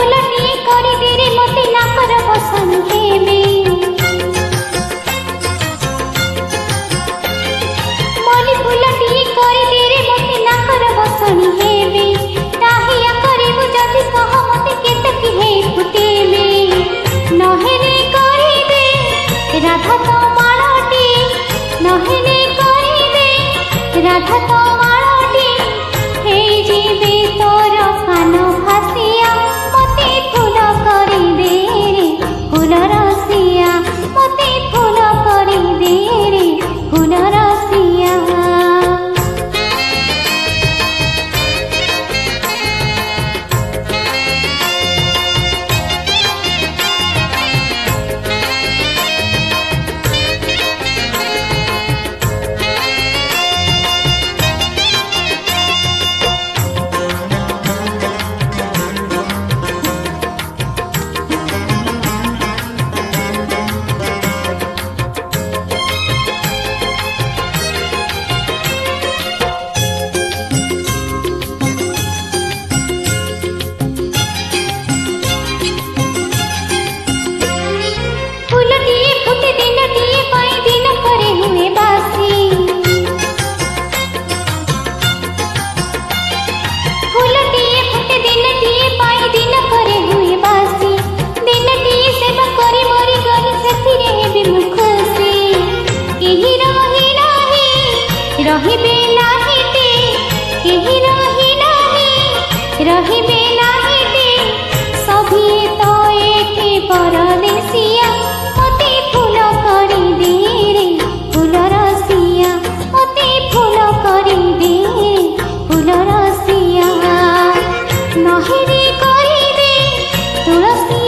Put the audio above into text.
फूलटिए करी दे रे मते नाकर बसनी हेबे मली फूलटिए करी दे रे मते नाकर बसनी हेबे ताहिया करिबु जदि कह मते केतकी हे फुटेबे नहेले करी दे राधा तो माळटी नहेले करी दे राधा तो माळटी हे जीवे तोर कान फासिया मते फूल करी दे रे फूल रसिया मते फूल करी दे रे फूल रसिया रहिबे नाहिते केहि रहि नाही रहिबे नाहिते सभी तो एके परदेसिया मते फूल करी दे रे फूल रसिया मते फूल करी दे रे फूल रसिया नहेरे करी दे तुलसी